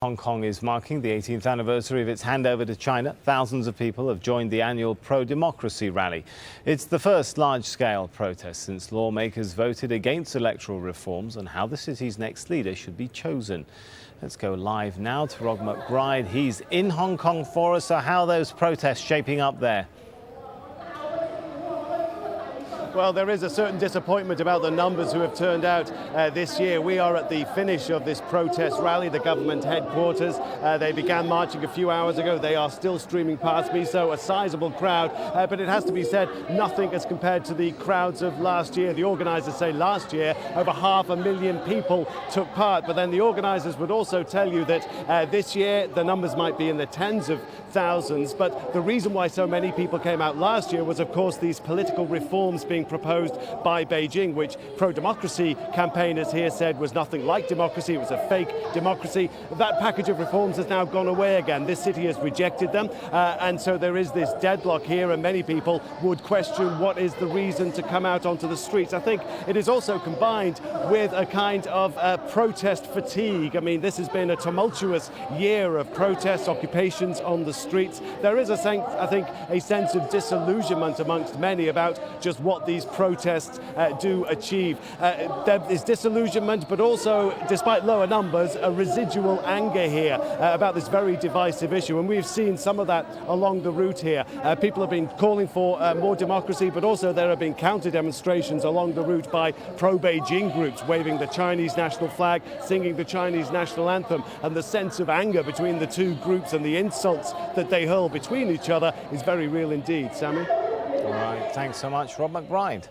Hong Kong is marking the 18th anniversary of its handover to China. Thousands of people have joined the annual pro-democracy rally. It's the first large-scale protest since lawmakers voted against electoral reforms and how the city's next leader should be chosen. Let's go live now to McBride. He's in Hong Kong for us. So how are those protests shaping up there? Well, there is a certain disappointment about the numbers who have turned out this year. We are at the finish of this protest rally, the government headquarters. They began marching a few hours ago. They are still streaming past me, so a sizable crowd. But it has to be said, nothing as compared to the crowds of last year. The organisers say last year, over 500,000 people took part. But then the organisers would also tell you that this year, the numbers might be in the tens of thousands. But the reason why so many people came out last year was, of course, these political reforms being proposed by Beijing, which pro-democracy campaigners here said was nothing like democracy. It was a fake democracy. That package of reforms has now gone away again. This city has rejected them, and so there is this deadlock here, and many people would question what is the reason to come out onto the streets. I think it is also combined with a kind of protest fatigue. I mean, this has been a tumultuous year of protests, occupations on the streets. There is, I think, a sense of disillusionment amongst many about just what these protests do achieve. There is disillusionment, but also, despite lower numbers, a residual anger here about this very divisive issue. And we've seen some of that along the route here. People have been calling for more democracy, but also there have been counter demonstrations along the route by pro-Beijing groups waving the Chinese national flag, singing the Chinese national anthem. And the sense of anger between the two groups and the insults that they hurl between each other is very real indeed. Sammy? All right, thanks so much, Rob McBride.